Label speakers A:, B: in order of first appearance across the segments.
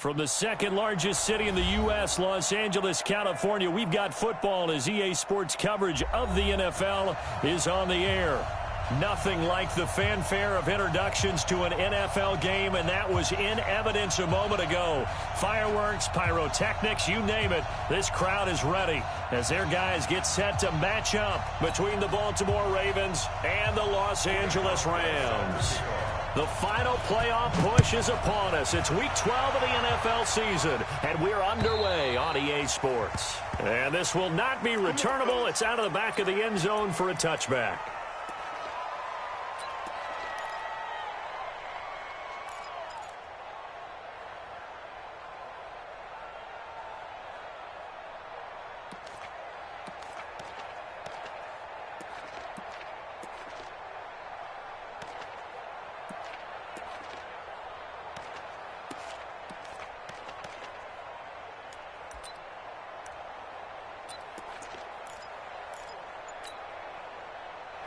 A: From the second largest city in the U.S., Los Angeles, California, we've got football as EA Sports coverage of the NFL is on the air. Nothing like the fanfare of introductions to an NFL game, and that was in evidence a moment ago. Fireworks, pyrotechnics, you name it, this crowd is ready as their guys get set to match up between the Baltimore Ravens and the Los Angeles Rams. The final playoff push is upon us. It's Week 12 of the NFL season, and we're underway on EA Sports. And this will not be returnable. It's out of the back of the end zone for a touchback.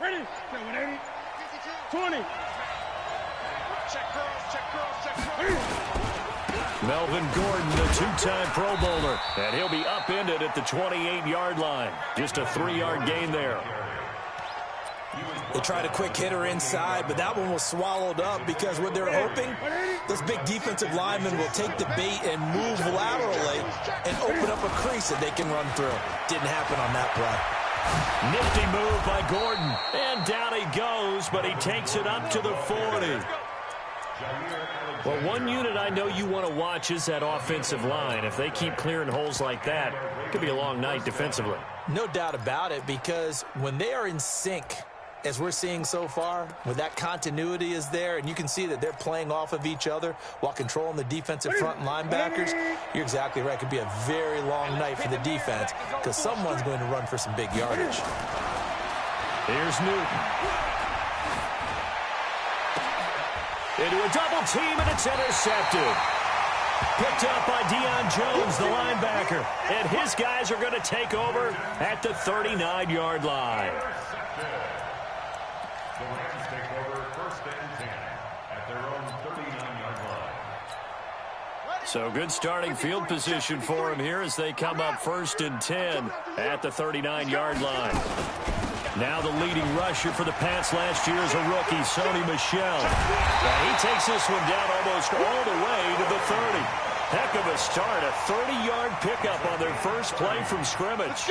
B: Ready? 20. Check girls.
A: Melvin Gordon, the two-time Pro Bowler, and he'll be upended at the 28-yard line. Just a 3-yard gain there.
C: They tried a quick hitter inside, but that one was swallowed up because what they're hoping, those big defensive linemen will take the bait and move laterally and open up a crease that they can run through. Didn't happen on that play.
A: Nifty move by Gordon, and down he goes, but he takes it up to the 40. Well, one unit I know you want to watch is that offensive line. If they keep clearing holes like that, it could be a long night defensively.
C: No doubt about it, because when they are in sync, as we're seeing so far, when that continuity is there, and you can see that they're playing off of each other while controlling the defensive front and linebackers, you're exactly right. It could be a very long night for the defense because someone's going to run for some big yardage.
A: Here's Newton. Into a double team, and it's intercepted. Picked up by Deion Jones, the linebacker. And his guys are going to take over at the 39-yard line.
D: The Rams take over 1st and 10 at their own 39-yard line.
A: So good starting field position for him here as they come up 1st and 10 at the 39-yard line. Now the leading rusher for the Pats last year is a rookie, Sony Michel. And he takes this one down almost all the way to the 30. Heck of a start, a 30-yard pickup on their first play from scrimmage.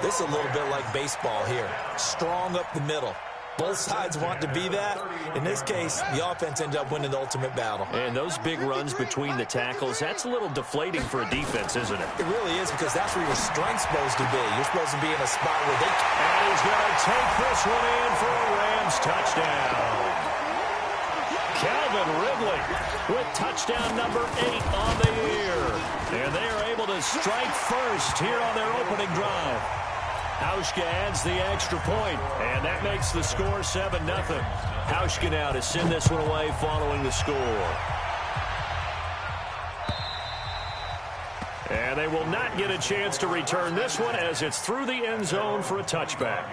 C: This is a little bit like baseball here. Strong up the middle. Both sides want to be that. In this case, the offense ended up winning the ultimate battle.
A: And those big runs between the tackles, that's a little deflating for a defense, isn't it?
C: It really is, because that's where your strength's supposed to be. You're supposed to be in a spot where they can.
A: And he's going to take this one in for a Rams touchdown. Calvin Ridley with touchdown number 8 on the year. And they are able to strike first here on their opening drive. Hauschka adds the extra point, and that makes the score 7-0. Hauschka now to send this one away following the score. And they will not get a chance to return this one as it's through the end zone for a touchback.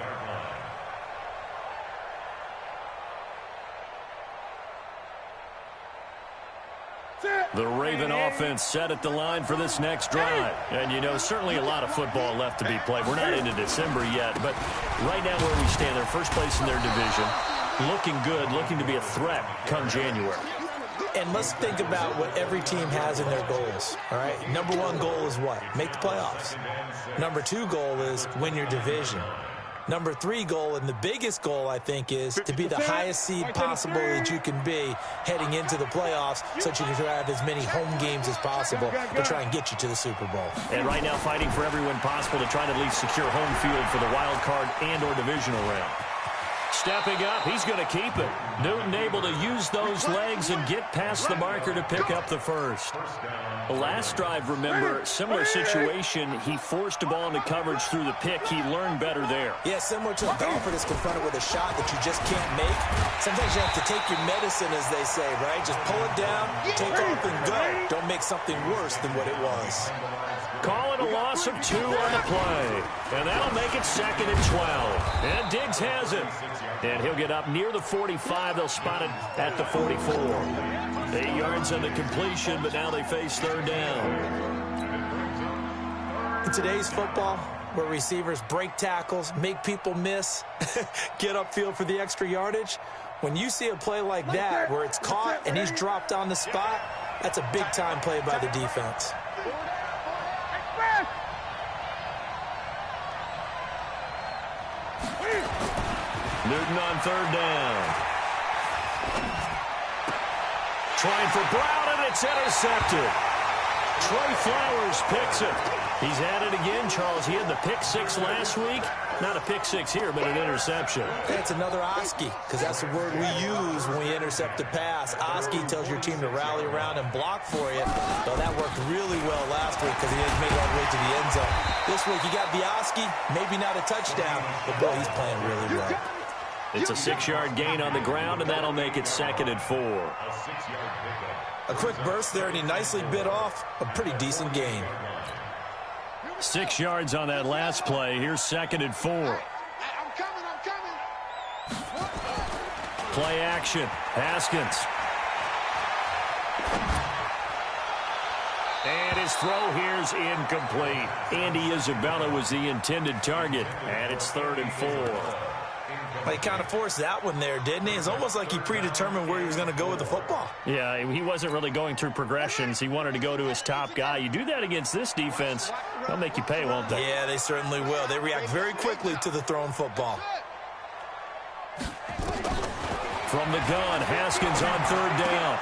A: The Raven offense set at the line for this next drive. And, you know, certainly a lot of football left to be played. We're not into December yet, but right now where we stand, they're first place in their division. Looking good, looking to be a threat come January.
C: And let's think about what every team has in their goals, all right? Number 1 goal is what? Make the playoffs. Number 2 goal is win your division. Number 3 goal, and the biggest goal, I think, is to be the highest seed possible that you can be heading into the playoffs so that you can have as many home games as possible to try and get you to the Super Bowl.
A: And right now fighting for every win possible to try to at least secure home field for the wild card and or divisional round. Stepping up, he's going to keep it. Newton able to use those legs and get past the marker to pick up the first. The last drive, remember, similar situation. He forced a ball into coverage through the pick. He learned better there.
C: Yeah, similar to a golfer that's confronted with a shot that you just can't make. Sometimes you have to take your medicine, as they say, right? Just pull it down, take off, and go. Don't make something worse than what it was.
A: Call it a loss of 2 on the play. And that'll make it 2nd and 12. And Diggs has it. And he'll get up near the 45. They'll spot it at the 44. 8 yards on the completion, but now they face third down.
C: In today's football, where receivers break tackles, make people miss, get upfield for the extra yardage, when you see a play like that where it's caught and he's dropped on the spot, that's a big-time play by the defense.
A: Newton on third down. Trying for Brown, and it's intercepted. Trey Flowers picks it. He's at it again, Charles. He had the pick six last week. Not a pick six here, but an interception.
C: It's another Oski, because that's the word we use when we intercept a pass. Oski tells your team to rally around and block for you. Though that worked really well last week because he didn't make it all the way to the end zone. This week, you got the Oski, maybe not a touchdown, but boy, he's playing really well.
A: It's a 6-yard gain on the ground, and that'll make it 2nd and 4.
C: A quick burst there, and he nicely bit off a pretty decent gain.
A: 6 yards on that last play. Here's 2nd and 4.
B: I'm coming.
A: Play action. Haskins. And his throw here's incomplete. Andy Isabella was the intended target, and it's 3rd and 4.
C: Well, he kind of forced that one there, didn't he? It's almost like he predetermined where he was going to go with the football.
A: Yeah, he wasn't really going through progressions. He wanted to go to his top guy. You do that against this defense, they'll make you pay, won't they?
C: Yeah, they certainly will. They react very quickly to the thrown football.
A: From the gun, Haskins on 3rd down.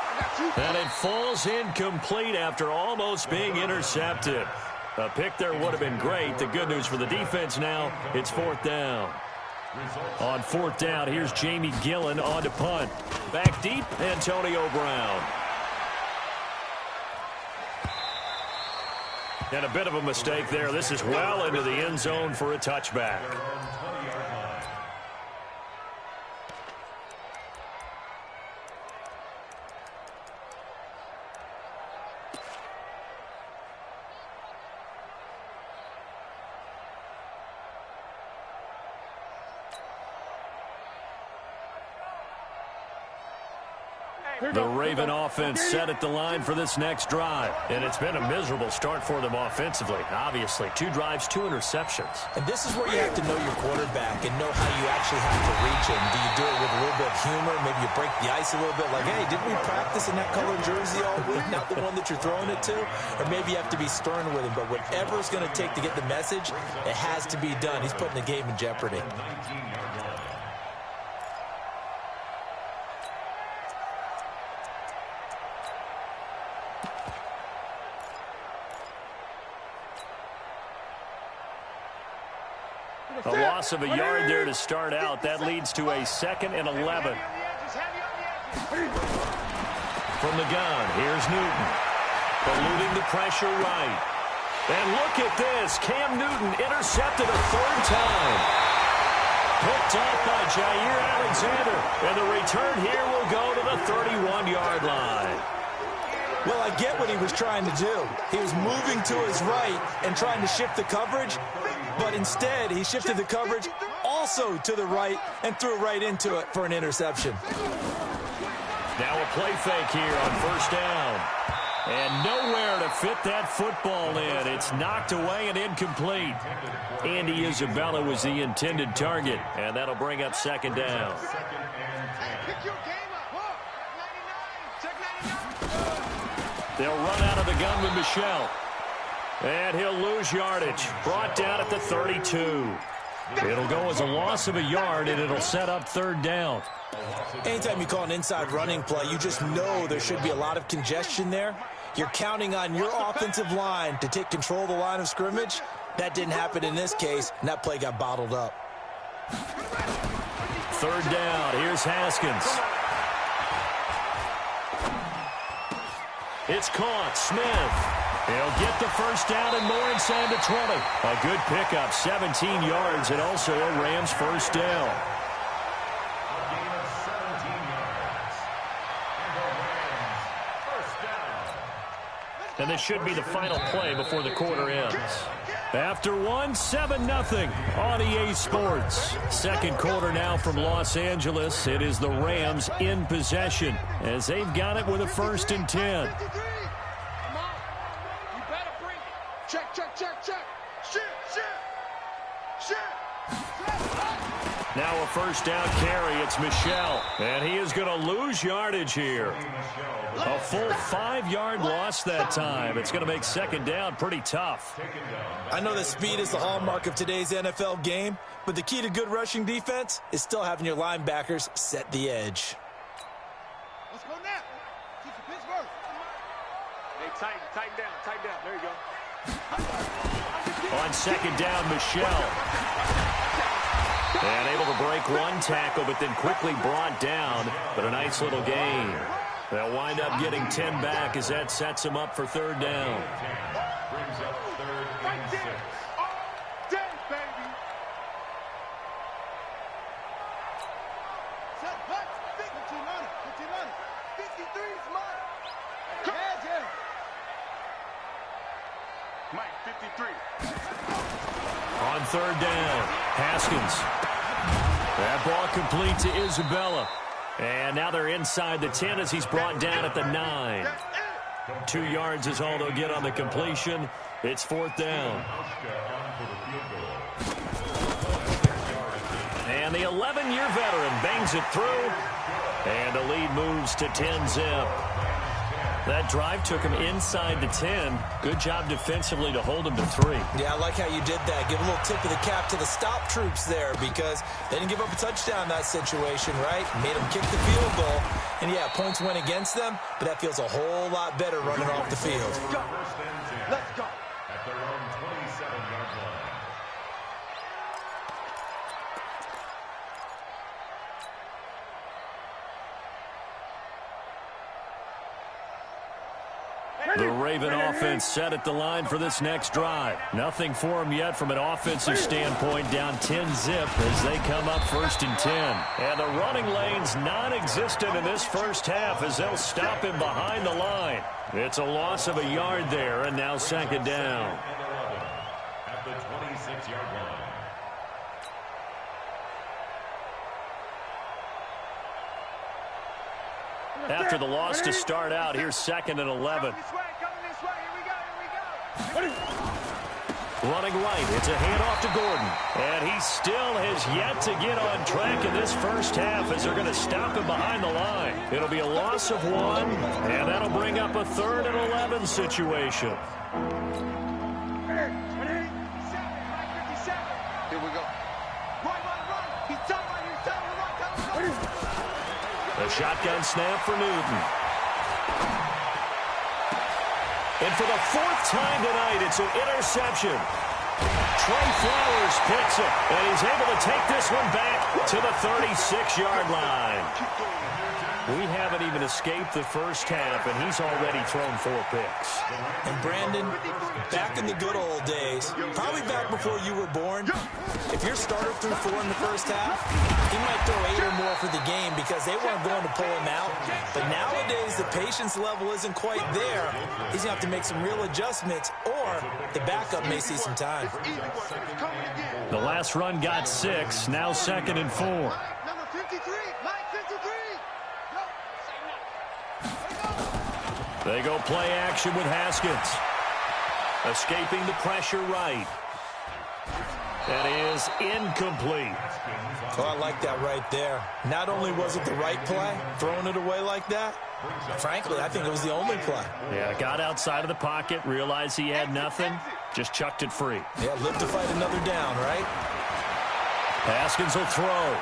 A: And it falls incomplete after almost being intercepted. A pick there would have been great. The good news for the defense now, it's 4th down. On 4th down, here's Jamie Gillen on to punt. Back deep, Antonio Brown. And a bit of a mistake there. This is well into the end zone for a touchback. The Raven offense set at the line for this next drive. And it's been a miserable start for them offensively. Obviously, 2 drives, 2 interceptions.
C: And this is where you have to know your quarterback and know how you actually have to reach him. Do you do it with a little bit of humor? Maybe you break the ice a little bit like, hey, didn't we practice in that colored jersey all week? Not the one that you're throwing it to? Or maybe you have to be stern with him. But whatever it's going to take to get the message, it has to be done. He's putting the game in jeopardy.
A: A loss of a yard there to start out. That leads to a 2nd and 11. From the gun, here's Newton. Eluding the pressure right. And look at this. Cam Newton intercepted a 3rd time. Picked off by Jair Alexander. And the return here will go to the 31-yard line.
C: Well, I get what he was trying to do. He was moving to his right and trying to shift the coverage, but instead he shifted the coverage also to the right and threw right into it for an interception.
A: Now a play fake here on 1st down. And nowhere to fit that football in. It's knocked away and incomplete. Andy Isabella was the intended target, and that'll bring up 2nd down. They'll run out of the gun with Michel. And he'll lose yardage. Brought down at the 32. It'll go as a loss of a yard, and it'll set up 3rd down.
C: Anytime you call an inside running play, you just know there should be a lot of congestion there. You're counting on your offensive line to take control of the line of scrimmage. That didn't happen in this case, and that play got bottled up.
A: 3rd down. Here's Haskins. It's caught. Smith. He'll get the 1st down and more inside the 20. A good pickup, 17 yards, and also a Rams 1st down. And this should be the final play before the quarter ends. After one, 7-0 on EA Sports. Second quarter now from Los Angeles. It is the Rams in possession as they've got it with a 1st and 10.
B: Check.
A: Now a 1st down carry. It's Michel. And he is going to lose yardage here. A full 5-yard loss that time. It's going to make 2nd down pretty tough.
C: I know that speed is the hallmark of today's NFL game, but the key to good rushing defense is still having your linebackers set the edge.
B: Let's go now. Keep the Pittsburgh. Hey, tighten down. There you go.
A: On 2nd down, Michel. And able to break one tackle, but then quickly brought down. But a nice little gain. They'll wind up getting 10 back as that sets them up for 3rd down.
D: Brings up 3rd and 6.
B: Day, baby. Set back. 53 is mine. Yeah. Mike, 53.
A: On 3rd down, Haskins. That ball complete to Isabella. And now they're inside the 10 as he's brought down at the 9. 2 yards is all they'll get on the completion. It's 4th down. And the 11-year veteran bangs it through. And the lead moves to 10-zip. That drive took him inside the 10. Good job defensively to hold him to 3.
C: Yeah, I like how you did that. Give a little tip of the cap to the stop troops there because they didn't give up a touchdown in that situation, right? Made them kick the field goal. And, yeah, points went against them, but that feels a whole lot better running off the field.
B: Let's go.
D: At their own 27-yard line.
A: The Raven offense set at the line for this next drive. Nothing for them yet from an offensive standpoint, down 10-zip as they come up 1st and 10. And the running lane's non-existent in this first half as they'll stop him behind the line. It's a loss of a yard there, and now 2nd down.
D: At the 26-yard line.
A: After the loss to start out, here's 2nd and 11. Running right, it's a handoff to Gordon. And he still has yet to get on track in this first half as they're going to stop him behind the line. It'll be a loss of 1, and that'll bring up a 3rd and 11 situation.
B: Here we go. Run. He's done right here.
A: A shotgun snap for Newton. And for the 4th time tonight, it's an interception. Trey Flowers picks it, and he's able to take this one back to the 36-yard line. We haven't even escaped the first half, and he's already thrown 4 picks.
C: And Brandon, back in the good old days, probably back before you were born, if your starter threw 4 in the first half, he might throw 8 or more for the game because they weren't going to pull him out. But nowadays, the patience level isn't quite there. He's going to have to make some real adjustments, or the backup may see some time.
A: The last run got 6, now 2nd and 4.
B: Number 53, Mike 53.
A: They go play action with Haskins. Escaping the pressure right. That is incomplete.
C: Oh, I like that right there. Not only was it the right play, throwing it away like that, frankly, I think it was the only play.
A: Yeah, got outside of the pocket, realized he had nothing, just chucked it free.
C: Yeah, live to fight another down, right?
A: Haskins will throw.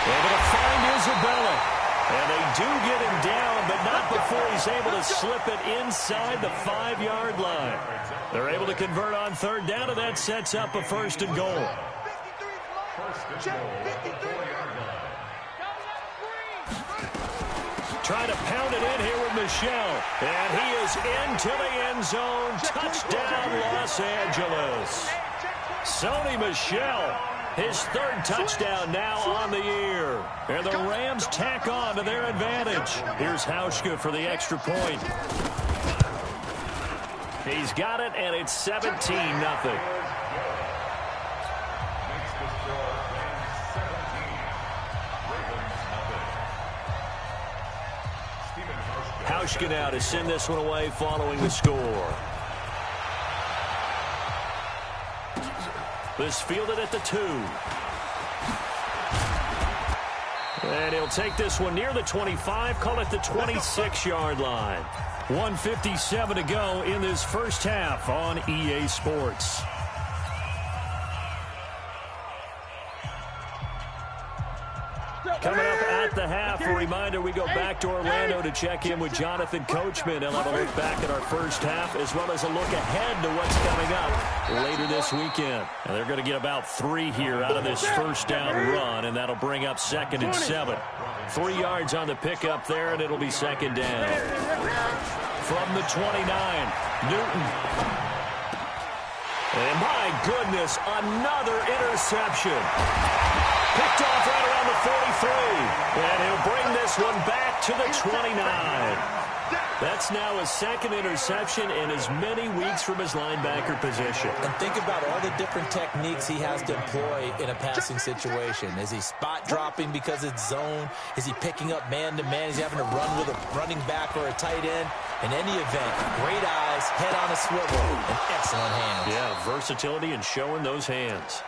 A: Able to find Isabella. And they do get him down, but not before he's able to slip it inside the 5-yard line. They're able to convert on 3rd down, and that sets up a 1st and goal. Trying to pound it in here with Michel. And he is into the end zone. Touchdown, Los Angeles. Sony Michel, his 3rd touchdown now on the year. And the Rams tack on to their advantage. Here's Hauschka for the extra point. He's got it, and it's 17-0. Hauschka now to send this one away following the score. This fielded at the 2. And he'll take this one near the 25, call it the 26-yard line. 1:57 to go in this first half on EA Sports. Coming up at the half, a reminder, we go back to Orlando to check in with Jonathan Coachman. He'll have a look back at our first half as well as a look ahead to what's coming up later this weekend. And they're going to get about 3 here out of this first down run, and that'll bring up 2nd and 7. 3 yards on the pickup there, and it'll be 2nd down. From the 29, Newton. And my goodness, another interception. Picked off right around the 43. And he'll bring this one back to the 29. That's now his 2nd interception in as many weeks from his linebacker position.
C: And think about all the different techniques he has to employ in a passing situation. Is he spot dropping because it's zone? Is he picking up man-to-man? Is he having to run with a running back or a tight end? In any event, great eyes, head on a swivel, and excellent hands.
A: Yeah, versatility and showing those hands.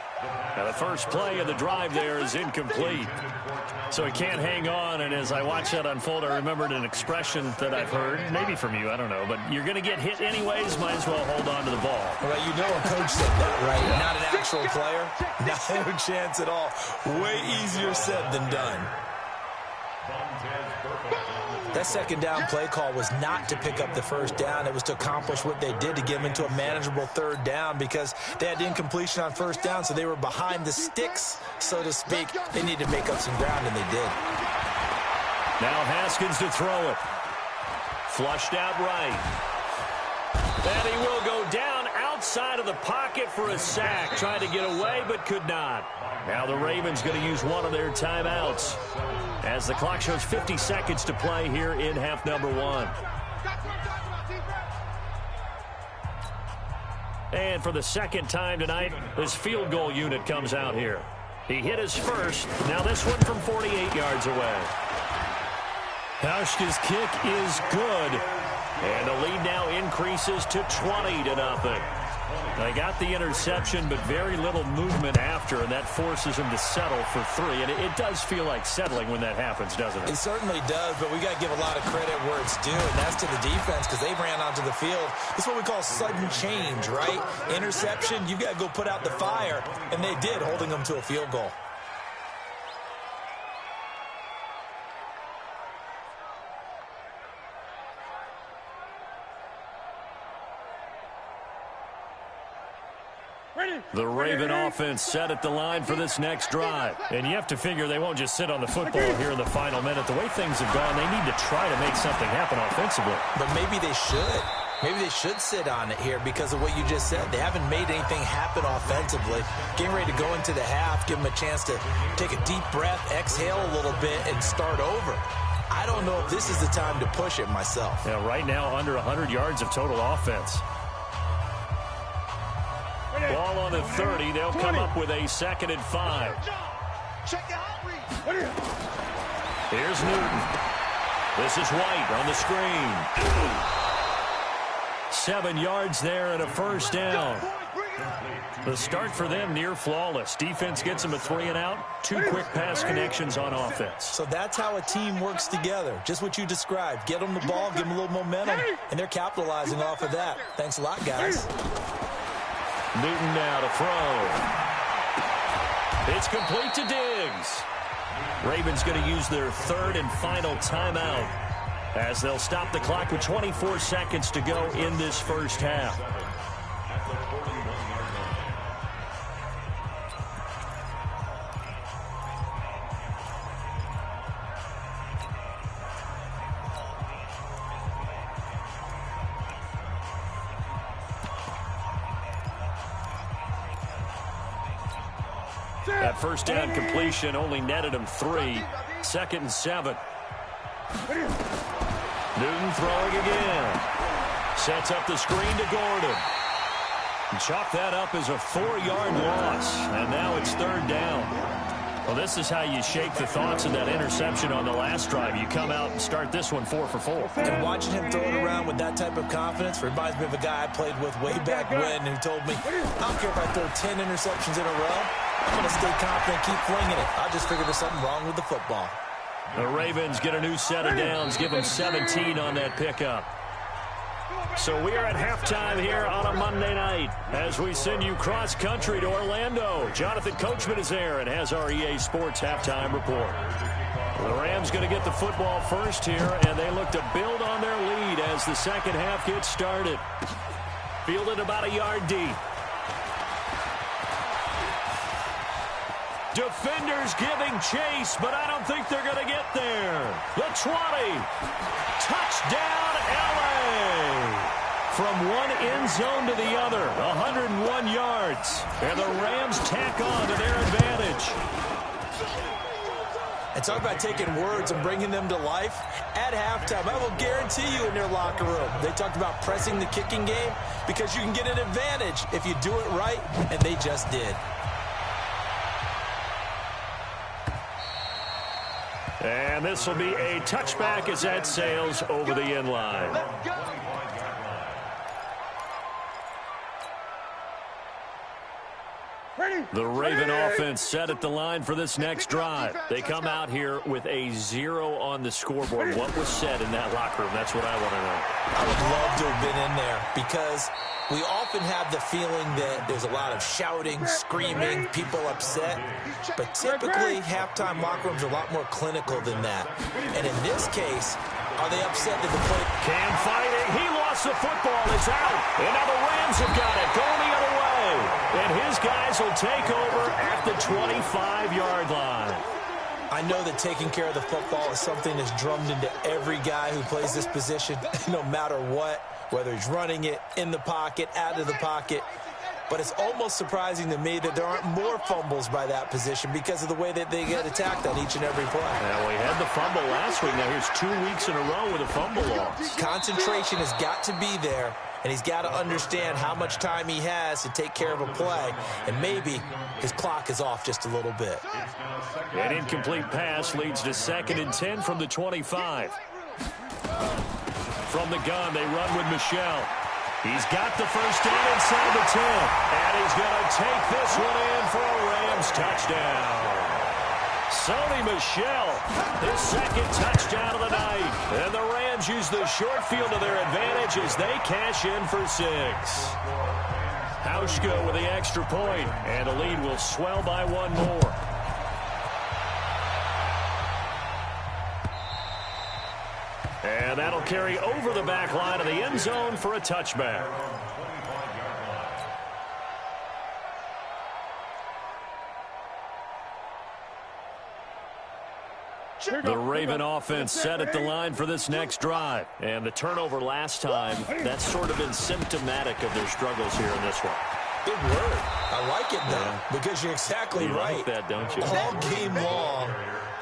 A: Now, the first play of the drive there is incomplete. So he can't hang on, and as I watch that unfold, I remembered an expression that I've heard, maybe from you, I don't know, but you're going to get hit anyways, might as well hold on to the ball.
C: Well, you know a coach said that, right? Yeah. Not an actual player. No chance at all. Way easier said than done. That 2nd down play call was not to pick up the first down. It was to accomplish what they did to get them into a manageable 3rd down because they had incompletion on 1st down, so they were behind the sticks, so to speak. They needed to make up some ground, and they did.
A: Now Haskins to throw it. Flushed out right. And he will go down outside of the pocket for a sack. Tried to get away, but could not. Now the Ravens going to use one of their timeouts as the clock shows 50 seconds to play here in half number 1. And for the 2nd time tonight, this field goal unit comes out here. He hit his first. Now this one from 48 yards away. Hauschka's kick is good. And the lead now increases to 20-0. They got the interception, but very little movement after, and that forces them to settle for 3. And it does feel like settling when that happens, doesn't it?
C: It certainly does, but we got to give a lot of credit where it's due, and that's to the defense because they ran onto the field. It's what we call sudden change, right? Interception, you got to go put out the fire, and they did, holding them to a field goal.
A: The Raven offense set at the line for this next drive. And you have to figure they won't just sit on the football here in the final minute. The way things have gone, they need to try to make something happen offensively.
C: But maybe they should. Maybe they should sit on it here because of what you just said. They haven't made anything happen offensively. Getting ready to go into the half, give them a chance to take a deep breath, exhale a little bit, and start over. I don't know if this is the time to push it myself.
A: Yeah, right now under 100 yards of total offense. Ball on the 30. They'll come up with a 2nd and 5. Here's Newton. This is White on the screen. 7 yards there and a first down. The start for them near flawless. Defense gets them a 3 and out. 2 quick pass connections on offense.
C: So that's how a team works together. Just what you described. Get them the ball, give them a little momentum, and they're capitalizing off of that. Thanks a lot, guys.
A: Newton now to throw. It's complete to Diggs. Ravens going to use their 3rd and final timeout as they'll stop the clock with 24 seconds to go in this first half. That first down completion only netted him 3. 2nd and 7. Newton throwing again. Sets up the screen to Gordon. Chalk that up as a 4-yard loss. And now it's 3rd down. Well, this is how you shake the thoughts of that interception on the last drive. You come out and start this one 4 for 4.
C: And watching him throw it around with that type of confidence reminds me of a guy I played with way back when who told me, I don't care if I throw 10 interceptions in a row. I'm going to stay confident, keep flinging it. I just figured there's something wrong with the football.
A: The Ravens get a new set of downs, give them 17 on that pickup. So we are at halftime here on a Monday night as we send you cross-country to Orlando. Jonathan Coachman is there and has our EA Sports halftime report. The Rams going to get the football first here, and they look to build on their lead as the second half gets started. Fielded about a yard deep. Defenders giving chase, but I don't think they're going to get there. The 20. Touchdown, L.A. From one end zone to the other, 101 yards. And the Rams tack on to their advantage.
C: And talk about taking words and bringing them to life. At halftime, I will guarantee you in their locker room, they talked about pressing the kicking game because you can get an advantage if you do it right, and they just did.
A: And this will be a touchback as that sails over the end line. The Raven offense set at the line for this next drive. They come out here with a 0 on the scoreboard. What was said in that locker room? That's what I want to know.
C: I would love to have been in there because we often have the feeling that there's a lot of shouting, screaming, people upset. But typically, halftime locker rooms are a lot more clinical than that. And in this case, are they upset that the play...
A: Cam fighting. He lost the football. It's out. And now the Rams have got it. Going the other way. And his guys will take over at the 25-yard line.
C: I know that taking care of the football is something that's drummed into every guy who plays this position, no matter what, whether he's running it, in the pocket, out of the pocket. But it's almost surprising to me that there aren't more fumbles by that position because of the way that they get attacked on each and every play.
A: Well, he had the fumble last week. Now here's 2 weeks in a row with a fumble loss.
C: Concentration has got to be there, and he's got to understand how much time he has to take care of a play, and maybe his clock is off just a little bit.
A: An incomplete pass leads to 2nd and 10 from the 25. From the gun, they run with Michel. He's got the first down inside the 10. And he's going to take this one in for a Rams touchdown. Sony Michel, his 2nd touchdown of the night. And the Rams use the short field to their advantage as they cash in for 6. Hauschka with the extra point, and the lead will swell by 1 more. And that'll carry over the back line of the end zone for a touchback. The Raven offense set at the line for this next drive. And the turnover last time, that's sort of been symptomatic of their struggles here in this one.
C: Big word. I like it, though, because you're exactly right.
A: Like that, don't you?
C: All game long,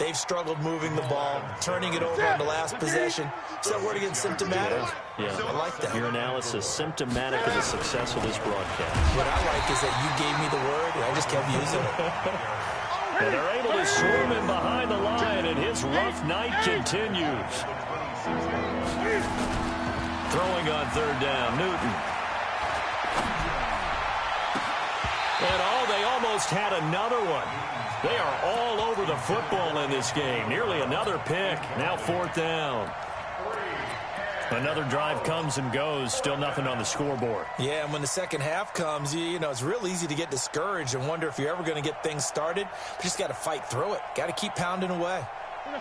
C: they've struggled moving the ball, turning it over on the last possession. Is that word again, symptomatic?
A: Yeah.
C: I like that.
A: Your analysis, symptomatic of the success of this broadcast.
C: What I like is that you gave me the word, and I just kept using it.
A: And they're able to swarm him behind the line, and his rough night continues. Throwing on 3rd down, Newton. And they almost had another one. They are all over the football in this game. Nearly another pick. Now 4th down. Another drive comes and goes. Still nothing on the scoreboard.
C: Yeah, and when the second half comes, you know, it's real easy to get discouraged and wonder if you're ever going to get things started. You just got to fight through it. Got to keep pounding away.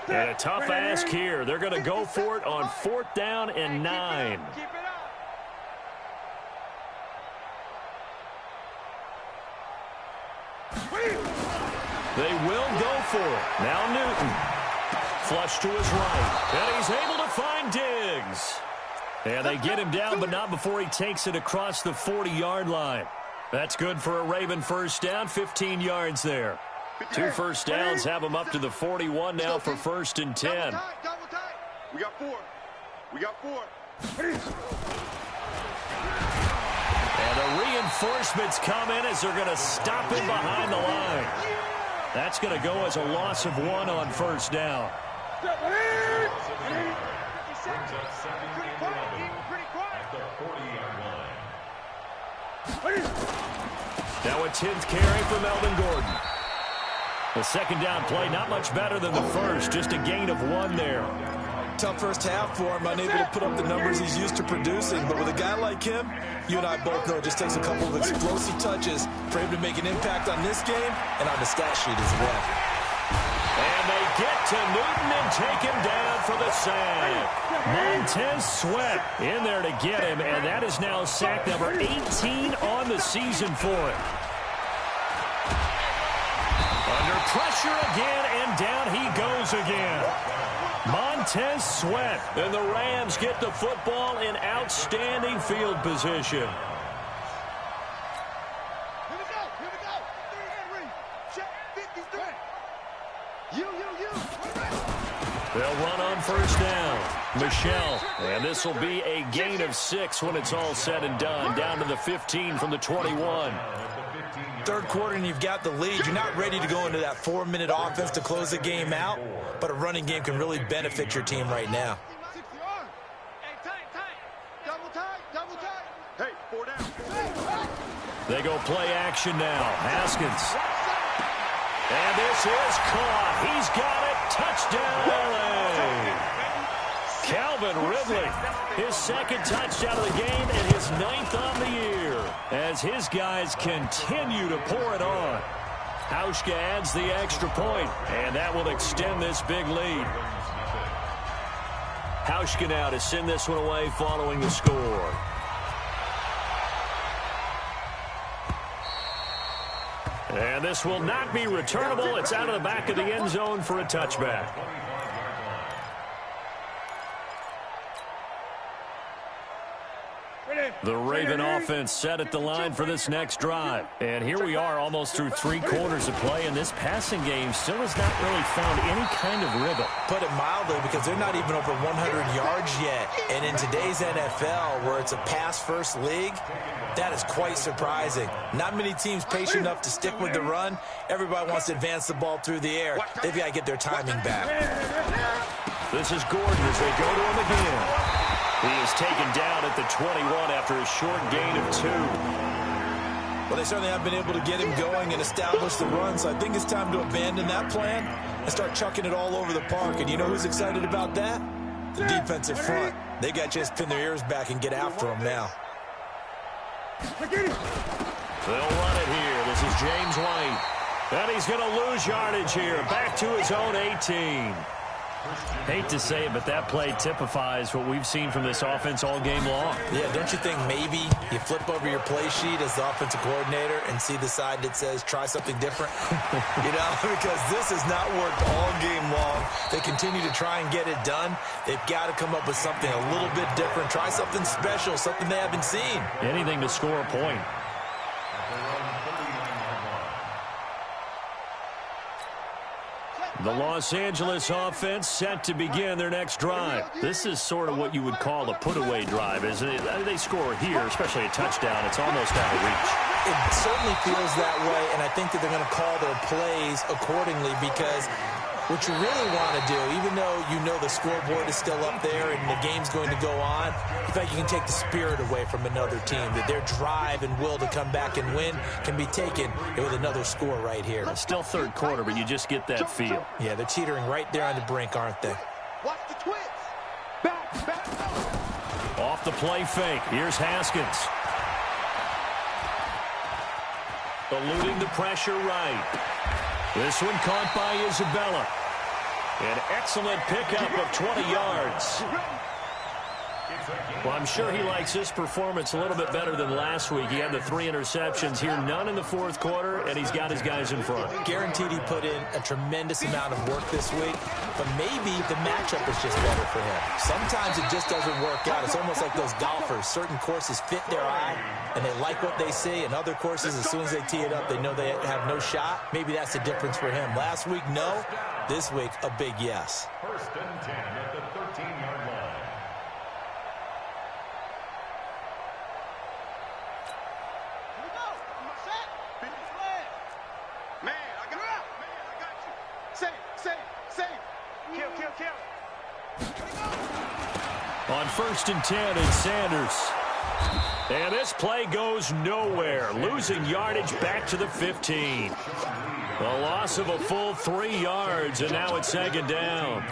A: And a tough ask here. They're going to go for it on 4th down and 9. They will go for it. Now Newton. Flush to his right. And he's able to find Diggs. And they get him down, but not before he takes it across the 40-yard line. That's good for a Raven first down, 15 yards there. 2 first downs have him up to the 41 now for 1st and 10.
B: We got 4. We got 4.
A: And the reinforcements come in as they're going to stop him behind the line. That's going to go as a loss of 1 on first down. Now a 10th carry for Melvin Gordon. The second down play, not much better than the first, just a gain of 1 there.
C: Tough first half for him, unable to put up the numbers he's used to producing. But with a guy like him, you and I both know it just takes a couple of explosive touches for him to make an impact on this game and on the stat sheet as well.
A: And they get to Newton and take him down for the sack. Montez Sweat in there to get him, and that is now sack number 18 on the season for him. Under pressure again, and down he goes again. Montez Sweat, and the Rams get the football in outstanding field position.
B: Here we go. Check 53.
A: They'll run on first down. Michelle, and this will be a gain of 6 when it's all said and done. Down to the 15 from the 21.
C: Third quarter and you've got the lead. You're not ready to go into that 4-minute offense to close the game out, but a running game can really benefit your team right now.
B: Hey, 4 down.
A: They go play action now. Haskins. And this is caught. He's got it. Touchdown, LA. Calvin Ridley, his second touchdown of the game and his 9th on the year, as his guys continue to pour it on. Hauschka adds the extra point, and that will extend this big lead. Hauschka now to send this one away following the score. And this will not be returnable. It's out of the back of the end zone for a touchback. The Raven offense set at the line for this next drive. And here we are almost through 3 quarters of play, and this passing game still has not really found any kind of rhythm.
C: Put it mildly, because they're not even over 100 yards yet. And in today's NFL, where it's a pass-first league, that is quite surprising. Not many teams patient enough to stick with the run. Everybody wants to advance the ball through the air. They've got to get their timing back.
A: This is Gordon as they go to him again. He is taken down at the 21 after a short gain of 2.
C: Well, they certainly have been able to get him going and establish the run, so I think it's time to abandon that plan and start chucking it all over the park. And you know who's excited about that? The defensive front. They got to just pin their ears back and get after him now.
A: They'll run it here. This is James White. And he's going to lose yardage here. Back to his own 18. Hate to say it, but that play typifies what we've seen from this offense all game long.
C: Yeah, don't you think maybe you flip over your play sheet as the offensive coordinator and see the side that says try something different? You know, because this has not worked all game long. They continue to try and get it done. They've got to come up with something a little bit different. Try something special, something they haven't seen.
A: Anything to score a point. The Los Angeles offense set to begin their next drive. This is sort of what you would call a put-away drive, isn't it? They score here, especially a touchdown. It's almost out of reach.
C: It certainly feels that way, and I think that they're going to call their plays accordingly, because what you really want to do, even though you know the scoreboard is still up there and the game's going to go on, in fact, you can take the spirit away from another team, that their drive and will to come back and win can be taken with another score right here.
A: It's still third quarter, but you just get that feel.
C: Yeah, they're teetering right there on the brink, aren't they?
B: Watch the twist. Back.
A: Off the play fake. Here's Haskins. Eluding the pressure right. This one caught by Isabella. An excellent pickup of 20 yards. Well, I'm sure he likes this performance a little bit better than last week. He had the 3 interceptions here, none in the fourth quarter, and he's got his guys in front.
C: Guaranteed he put in a tremendous amount of work this week, but maybe the matchup is just better for him. Sometimes it just doesn't work out. It's almost like those golfers. Certain courses fit their eye, and they like what they see, and other courses, as soon as they tee it up, they know they have no shot. Maybe that's the difference for him. Last week, no. This week, a big yes.
D: First and 10 at the 13-yard line.
B: Save. Kill.
A: On 1st and 10, it's Sanders. And this play goes nowhere. Losing yardage back to the 15. A loss of a full 3 yards, and now it's 2nd down.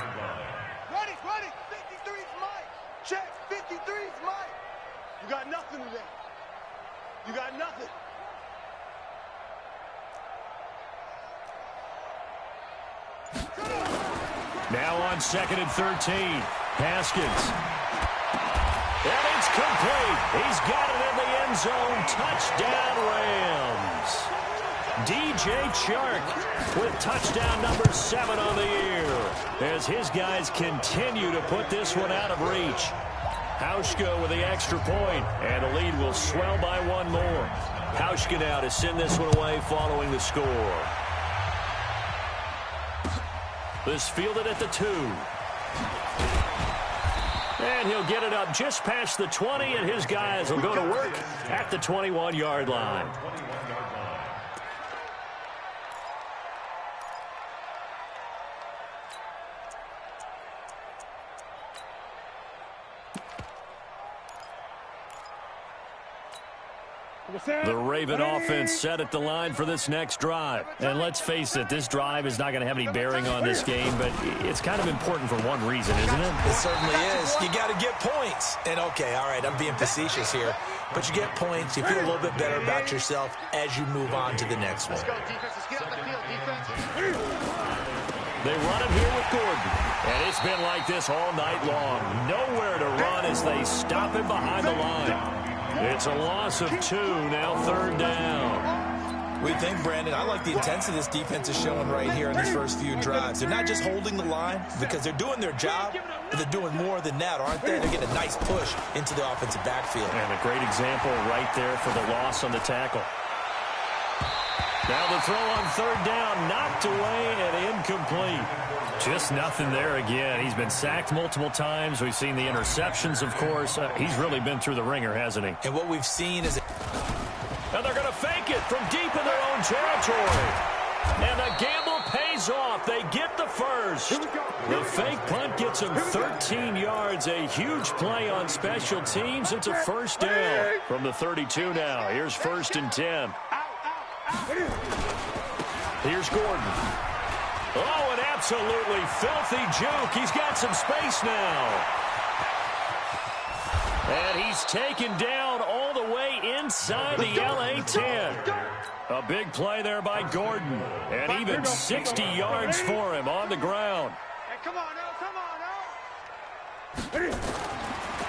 B: Ready. 53's mine. Check. 53's mine. You got nothing today. You got nothing.
A: Now on 2nd and 13. Haskins. And it's complete. He's got it in the end zone. Touchdown, Rams. DJ Chark with touchdown number 7 on the year as his guys continue to put this one out of reach. Hauschka with the extra point, and the lead will swell by 1 more. Hauschka now to send this one away following the score. This fielded at the 2. And he'll get it up just past the 20, and his guys will go to work at the 21-yard line. The Raven offense set at the line for this next drive. And let's face it, this drive is not going to have any bearing on this game, but it's kind of important for one reason, isn't it?
C: It certainly is. You got to get points. And, okay, all right, I'm being facetious here. But you get points, you feel a little bit better about yourself as you move on to the next one.
B: Let's go, defense. Let's get on the field, defense.
A: They run it here with Gordon. And it's been like this all night long. Nowhere to run as they stop him behind the line. It's a loss of 2, now 3rd down.
C: We think, Brandon, I like the intensity this defense is showing right here in these first few drives. They're not just holding the line because they're doing their job, but they're doing more than that, aren't they? They're getting a nice push into the offensive backfield.
A: And a great example right there for the loss on the tackle. Now the throw on 3rd down, knocked away and incomplete. Just nothing there again. He's been sacked multiple times. We've seen the interceptions, of course. He's really been through the ringer, hasn't he?
C: And what we've seen is...
A: And they're going to fake it from deep in their own territory. And the gamble pays off. They get the first. The fake punt gets them 13 yards. A huge play on special teams. It's a 1st down from the 32 now. Here's 1st and 10. Here's Gordon. Oh, an absolutely filthy juke. He's got some space now. And he's taken down all the way inside the LA 10. A big play there by Gordon. And even 60 yards for him on the ground.
B: Hey, come on now.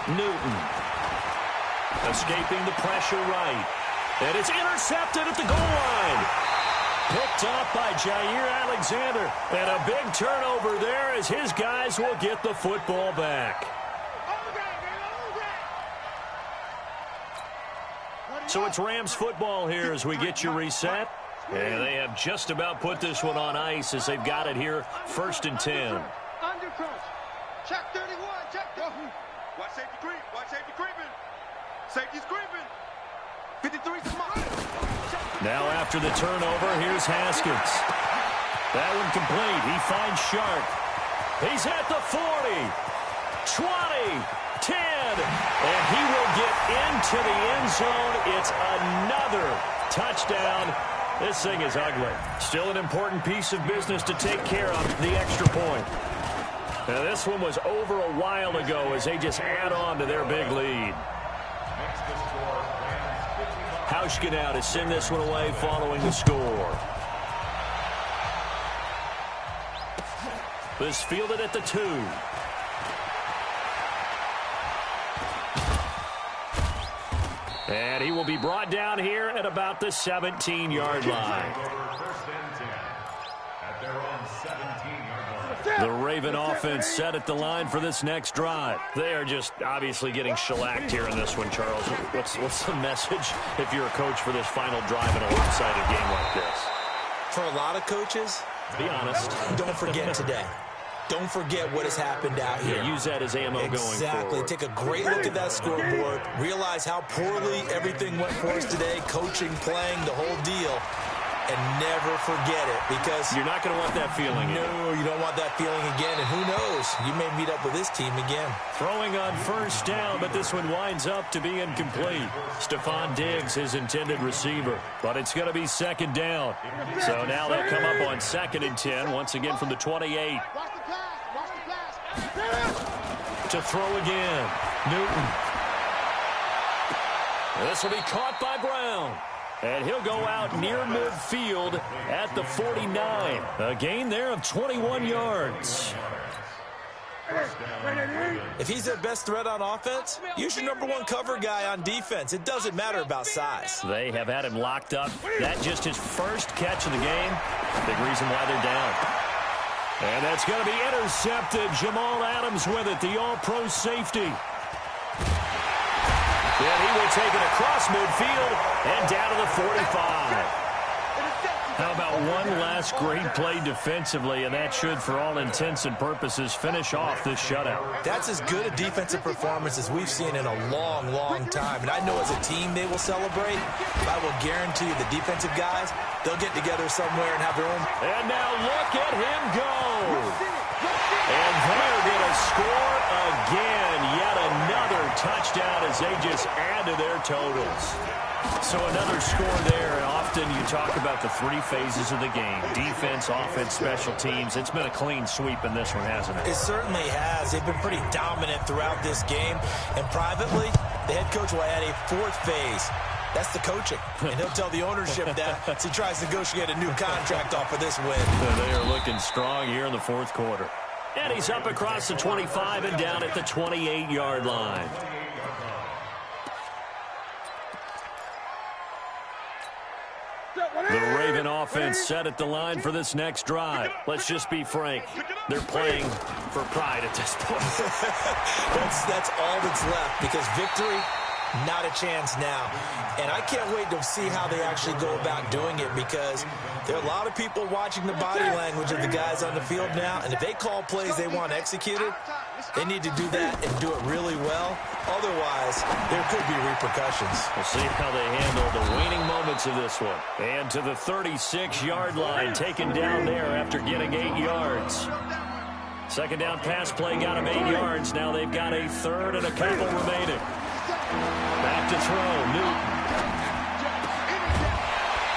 A: Newton. Escaping the pressure right. And it's intercepted at the goal line. Picked off by Jair Alexander. And a big turnover there as his guys will get the football back. So it's Rams football here as we get you reset. And they have just about put this one on ice as they've got it here, 1st and 10.
B: Under crunch. Check 31. Check 30. Watch safety creep. Watch safety creeping. Safety's creeping. 53's mine.
A: Now after the turnover, here's Haskins. That one complete. He finds Sharp. He's at the 40, 20, 10, and he will get into the end zone. It's another touchdown. This thing is ugly. Still an important piece of business to take care of, the extra point. Now this one was over a while ago as they just add on to their big lead. Hauschka now to send this one away following the score. This fielded at the 2. And he will be brought down here at about the 17-yard line. The Raven offense set at the line for this next drive. They are just obviously getting shellacked here in this one, Charles. What's the message if you're a coach for this final drive in a lopsided game like this?
C: For a lot of coaches,
A: be honest.
C: Don't forget today. Don't forget what has happened out here.
A: Yeah, use that as ammo going forward.
C: Exactly. Take a great look at that scoreboard. Realize how poorly everything went for us today. Coaching, playing, the whole deal. and never forget it, because
A: you're not going to want that feeling again.
C: No, you don't want that feeling again, and who knows? You may meet up with this team again.
A: Throwing on first down, but this one winds up to be incomplete. Stephon Diggs, his intended receiver, but it's going to be second down. So now they'll come up on 2nd and 10, once again from the 28. To throw again, Newton. This will be caught by Brown. And he'll go out near midfield at the 49. A gain there of 21 yards.
C: If he's their best threat on offense, use your #1 cover guy on defense. It doesn't matter about size.
A: They have had him locked up. That just his first catch of the game. Big reason why they're down. And that's going to be intercepted. Jamal Adams with it, the all-pro safety. And he will take it across midfield and down to the 45. How about one last great play defensively, and that should, for all intents and purposes, finish off this shutout.
C: That's as good a defensive performance as we've seen in a long, long time. And I know as a team they will celebrate, but I will guarantee you the defensive guys, they'll get together somewhere and have their own.
A: And now look at him go. And they're going to score again. Yet another touchdown as they just add to their totals. So another score there. And often you talk about the 3 phases of the game: defense, offense, special teams. It's been a clean sweep in this one, hasn't it?
C: It certainly has. They've been pretty dominant throughout this game. And privately, the head coach will add a 4th phase. That's the coaching. And he'll tell the ownership that as he tries to negotiate a new contract off of this win.
A: They are looking strong here in the 4th quarter. And he's up across the 25 and down at the 28-yard line. The Raven offense set at the line for this next drive. Let's just be frank. They're playing for pride at this point.
C: That's all that's left, because victory, not a chance now. And I can't wait to see how they actually go about doing it, because there are a lot of people watching the body language of the guys on the field now, and if they call plays they want executed, they need to do that and do it really well. Otherwise, there could be repercussions.
A: We'll see how they handle the waning moments of this one. And to the 36-yard line, taken down there after getting 8 yards. Second down pass play got him 8 yards. Now they've got a 3rd and a couple remaining. Back to throw, Newton.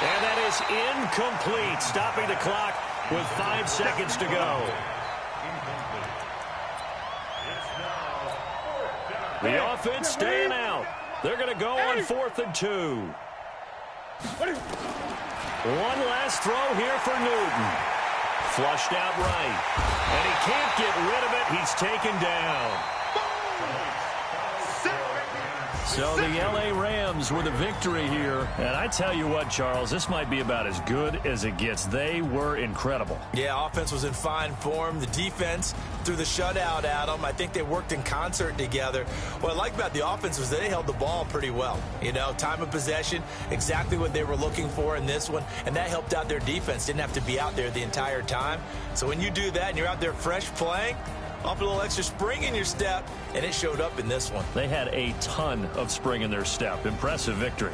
A: And that is incomplete, stopping the clock with 5 seconds to go. The offense staying out. They're going to go on 4th and 2. One last throw here for Newton. Flushed out right. And he can't get rid of it. He's taken down. So the L.A. Rams with a victory here. And I tell you what, Charles, this might be about as good as it gets. They were incredible.
C: Yeah, offense was in fine form. The defense threw the shutout at them. I think they worked in concert together. What I like about the offense was they held the ball pretty well. You know, time of possession, exactly what they were looking for in this one. And that helped out their defense. Didn't have to be out there the entire time. So when you do that and you're out there fresh playing, off a little extra spring in your step, and it showed up in this one.
A: They had a ton of spring in their step. Impressive victory.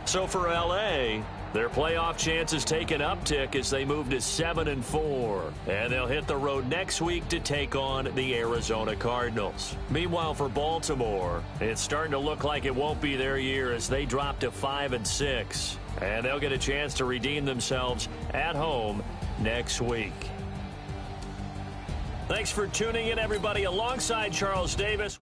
A: So for L.A., their playoff chances take an uptick as they move to 7-4. And they'll hit the road next week to take on the Arizona Cardinals. Meanwhile, for Baltimore, it's starting to look like it won't be their year as they drop to 5-6. And they'll get a chance to redeem themselves at home next week. Thanks for tuning in, everybody, alongside Charles Davis.